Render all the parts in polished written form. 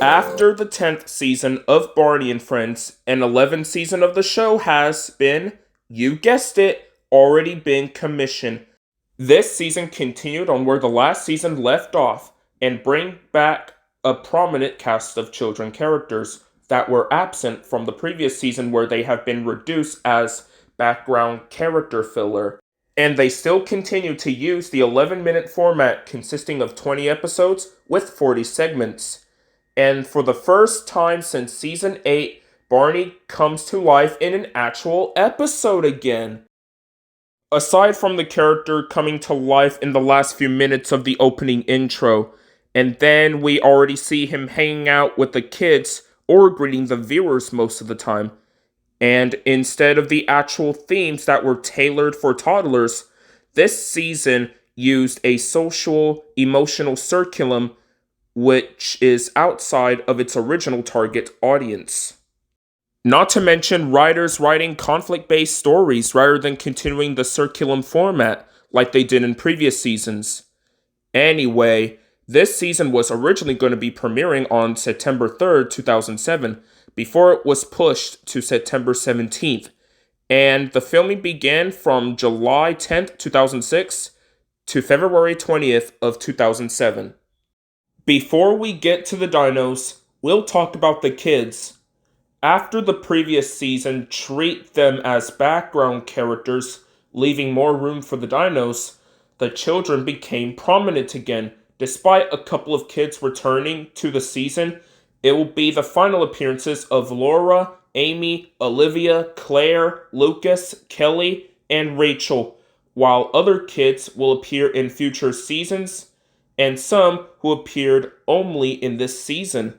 After the 10th season of Barney and Friends, an 11th season of the show has been, you guessed it, already been commissioned. This season continued on where the last season left off and bring back a prominent cast of children characters that were absent from the previous season where they have been reduced as background character filler. And they still continue to use the 11-minute format consisting of 20 episodes with 40 segments. And for the first time since season 8, Barney comes to life in an actual episode again. Aside from the character coming to life in the last few minutes of the opening intro, and then we already see him hanging out with the kids or greeting the viewers most of the time. And instead of the actual themes that were tailored for toddlers, this season used a social, emotional curriculum which is outside of its original target audience. Not to mention writers writing conflict-based stories rather than continuing the curriculum format like they did in previous seasons. Anyway, this season was originally going to be premiering on September 3rd, 2007, before it was pushed to September 17th, and the filming began from July 10th, 2006 to February 20th of 2007. Before we get to the dinos, we'll talk about the kids. After the previous season treat them as background characters, leaving more room for the dinos, the children became prominent again. Despite a couple of kids returning to the season, it will be the final appearances of Laura, Amy, Olivia, Claire, Lucas, Kelly, and Rachel, while other kids will appear in future seasons, and some who appeared only in this season.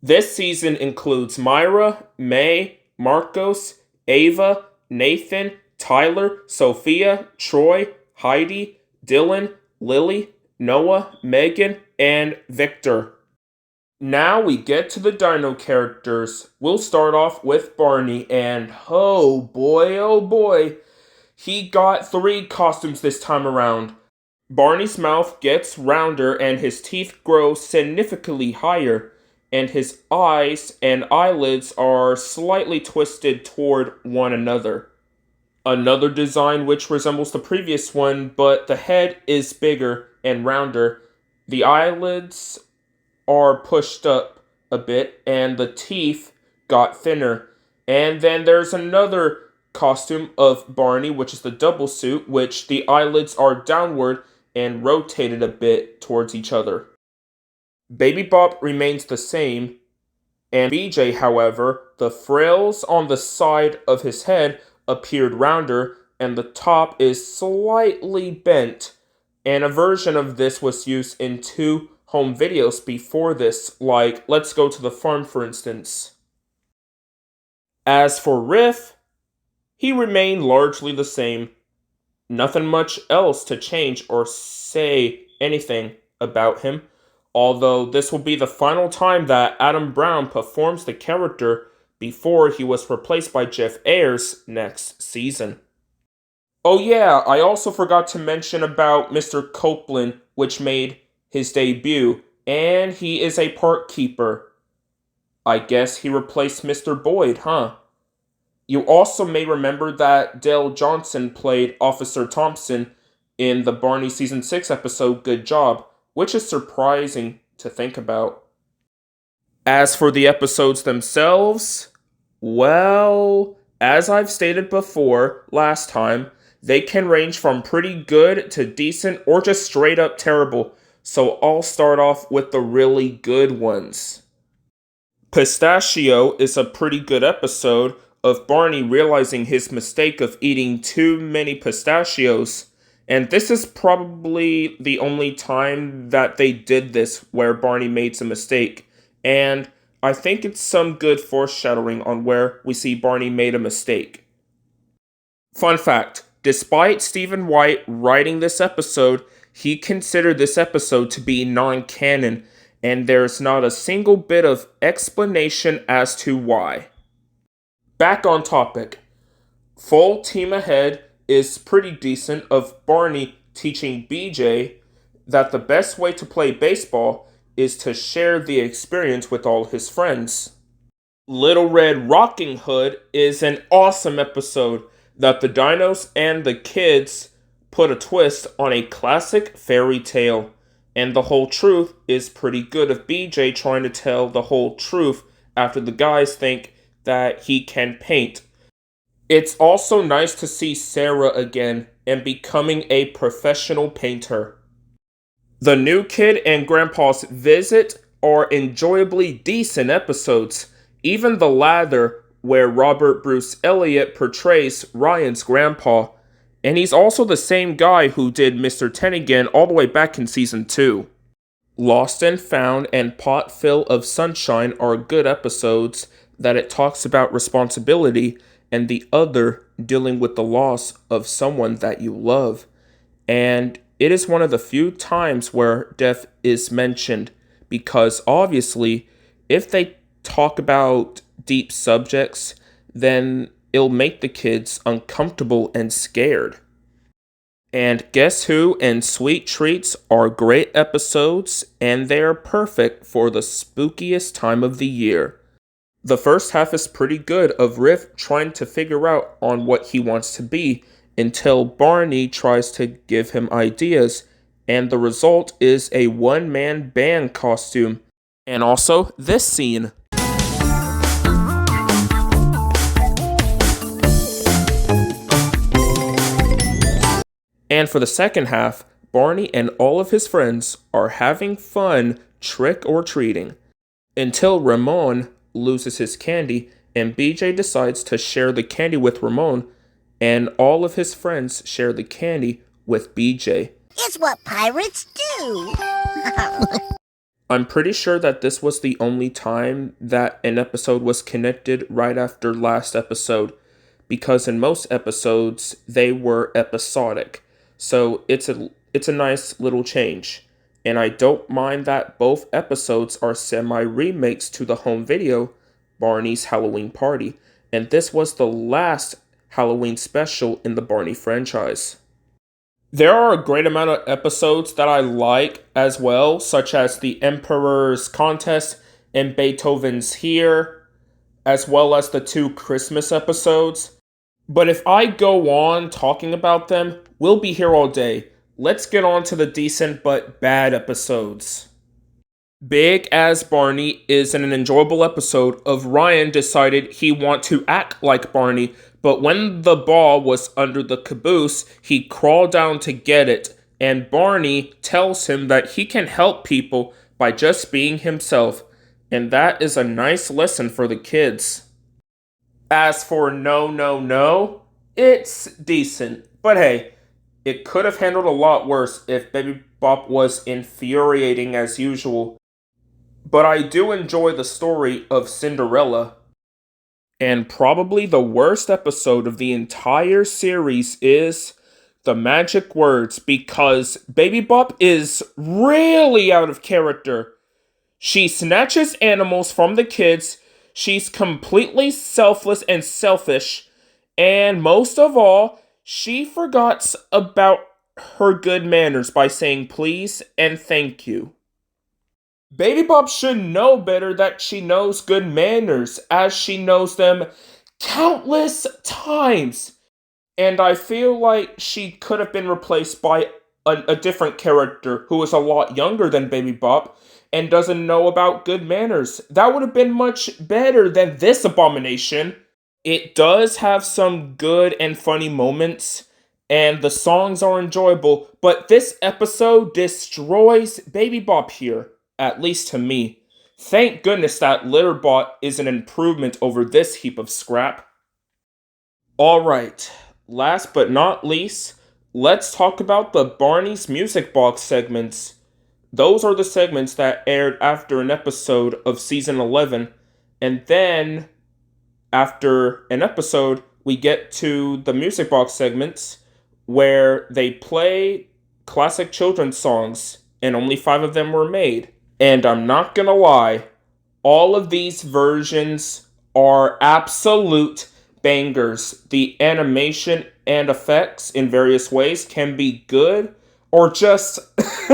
This season includes Myra, May, Marcos, Ava, Nathan, Tyler, Sophia, Troy, Heidi, Dylan, Lily, Noah, Megan, and Victor. Now we get to the dino characters. We'll start off with Barney, and oh boy, he got 3 costumes this time around. Barney's mouth gets rounder and his teeth grow significantly higher, and his eyes and eyelids are slightly twisted toward one another. Another design which resembles the previous one, but the head is bigger and rounder. The eyelids are pushed up a bit, and the teeth got thinner. And then there's another costume of Barney, which is the double suit, which the eyelids are downward and rotated a bit towards each other. Baby Bop remains the same, and BJ, however, the frills on the side of his head appeared rounder, and the top is slightly bent, and a version of this was used in 2 home videos before this, like Let's Go to the Farm, for instance. As for Riff, he remained largely the same. Nothing much else to change or say anything about him, although this will be the final time that Adam Brown performs the character before he was replaced by Jeff Ayers next season. Oh yeah, I also forgot to mention about Mr. Copeland, which made his debut, and he is a park keeper. I guess he replaced Mr. Boyd, huh? You also may remember that Dale Johnson played Officer Thompson in the Barney Season 6 episode Good Job, which is surprising to think about. As for the episodes themselves, well, as I've stated before last time, they can range from pretty good to decent or just straight up terrible, so I'll start off with the really good ones. Pistachio is a pretty good episode of Barney realizing his mistake of eating too many pistachios, and this is probably the only time that they did this where Barney made some mistake, and I think it's some good foreshadowing on where we see Barney made a mistake. Fun fact, despite Stephen White writing this episode, he considered this episode to be non-canon, and there's not a single bit of explanation as to why. Back on topic. Full Team Ahead is pretty decent of Barney teaching BJ that the best way to play baseball is to share the experience with all his friends. Little Red Rocking Hood is an awesome episode that the dinos and the kids put a twist on a classic fairy tale. And the whole truth is pretty good of BJ trying to tell the whole truth after the guys think that he can paint. It's also nice to see Sarah again and becoming a professional painter. The New Kid and Grandpa's Visit are enjoyably decent episodes. Even the latter, where Robert Bruce Elliott portrays Ryan's grandpa. And he's also the same guy who did Mr. 10 again all the way back in season 2. Lost and Found and Potville of Sunshine are good episodes that it talks about responsibility and the other dealing with the loss of someone that you love. And it is one of the few times where death is mentioned, because obviously, if they talk about deep subjects, then it'll make the kids uncomfortable and scared. And Guess Who and Sweet Treats are great episodes, and they are perfect for the spookiest time of the year. The first half is pretty good of Riff trying to figure out on what he wants to be until Barney tries to give him ideas, and the result is a one-man band costume. And also this scene. And for the second half, Barney and all of his friends are having fun trick-or-treating until Ramon loses his candy and BJ decides to share the candy with Ramon, and all of his friends share the candy with BJ. It's what pirates do. I'm pretty sure that this was the only time that an episode was connected right after last episode, because in most episodes they were episodic. So it's a nice little change. And I don't mind that both episodes are semi-remakes to the home video, Barney's Halloween Party. And this was the last Halloween special in the Barney franchise. There are a great amount of episodes that I like as well, such as the Emperor's Contest and Beethoven's Here, as well as the 2 Christmas episodes. But if I go on talking about them, we'll be here all day. Let's get on to the decent but bad episodes. Big as Barney is an enjoyable episode of Ryan decided he want to act like Barney, but when the ball was under the caboose, he crawled down to get it, and Barney tells him that he can help people by just being himself, and that is a nice lesson for the kids. As for No, it's decent, but hey, it could have handled a lot worse if Baby Bop was infuriating as usual. But I do enjoy the story of Cinderella. And probably the worst episode of the entire series is the magic words, because Baby Bop is really out of character. She snatches animals from the kids, she's completely selfless and selfish, and most of all, she forgets about her good manners by saying please and thank you. Baby Bop should know better that she knows good manners, as she knows them countless times. And I feel like she could have been replaced by a different character who is a lot younger than Baby Bop and doesn't know about good manners. That would have been much better than this abomination. It does have some good and funny moments, and the songs are enjoyable, but this episode destroys Baby Bop here. At least to me. Thank goodness that Litterbot is an improvement over this heap of scrap. Alright, last but not least, let's talk about the Barney's Music Box segments. Those are the segments that aired after an episode of Season 11, and then, after an episode, we get to the Music Box segments, where they play classic children's songs, and only 5 of them were made. And I'm not gonna lie, all of these versions are absolute bangers. The animation and effects in various ways can be good or just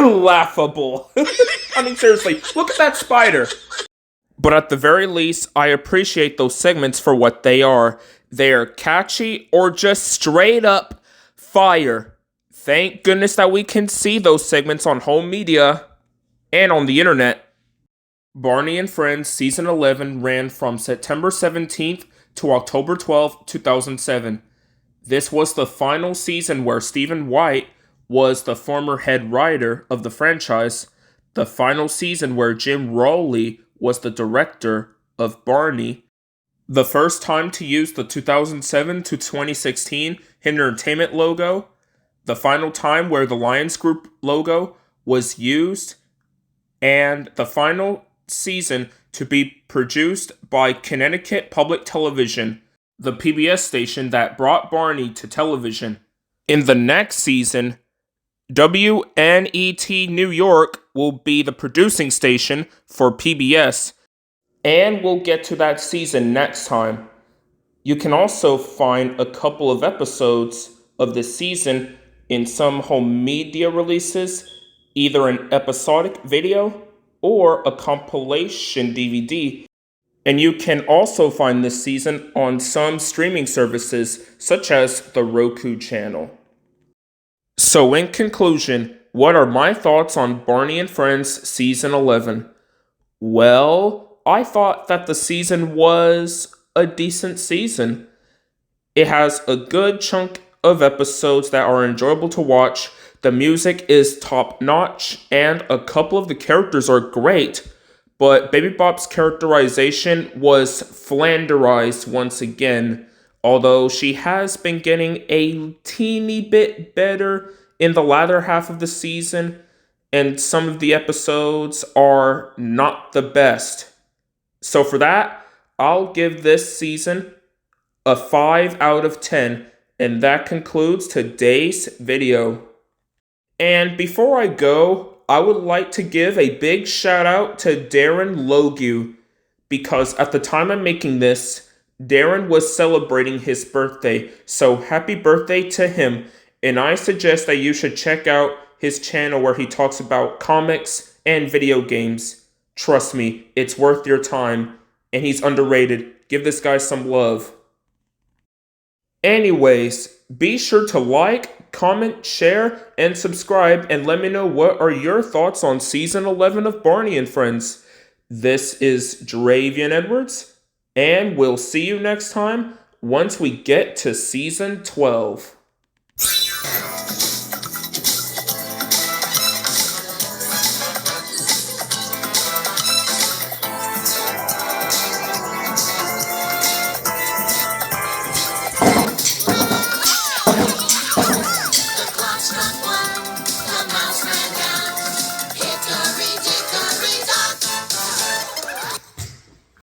Laughable. I mean, seriously, look at that spider. But at the very least, I appreciate those segments for what they are. They're catchy or just straight up fire. Thank goodness that we can see those segments on home media and on the internet. Barney and Friends Season 11 ran from September 17th to October 12th, 2007. This was the final season where Stephen White was the former head writer of the franchise, the final season where Jim Rowley was the director of Barney, the first time to use the 2007 to 2016 Entertainment logo, the final time where the Lions Group logo was used, and the final season to be produced by Connecticut Public Television, the PBS station that brought Barney to television. In the next season, WNET New York will be the producing station for PBS, and we'll get to that season next time. You can also find a couple of episodes of this season in some home media releases, either an episodic video or a compilation DVD. And you can also find this season on some streaming services, such as the Roku channel. So in conclusion, what are my thoughts on Barney and Friends Season 11? Well, I thought that the season was a decent season. It has a good chunk of episodes that are enjoyable to watch. The music is top notch, and a couple of the characters are great. But Baby Bop's characterization was flanderized once again, although she has been getting a teeny bit better in the latter half of the season, and some of the episodes are not the best. So for that, I'll give this season a 5 out of 10, and that concludes today's video. And before I go, I would like to give a big shout out to Darren Logue, because at the time I'm making this, Darren was celebrating his birthday, so happy birthday to him, and I suggest that you should check out his channel where he talks about comics and video games. Trust me, it's worth your time, and he's underrated. Give this guy some love. Anyways, be sure to like, comment, share, and subscribe, and let me know what are your thoughts on Season 11 of Barney and Friends. This is Dravian Edwards, and we'll see you next time once we get to Season 12.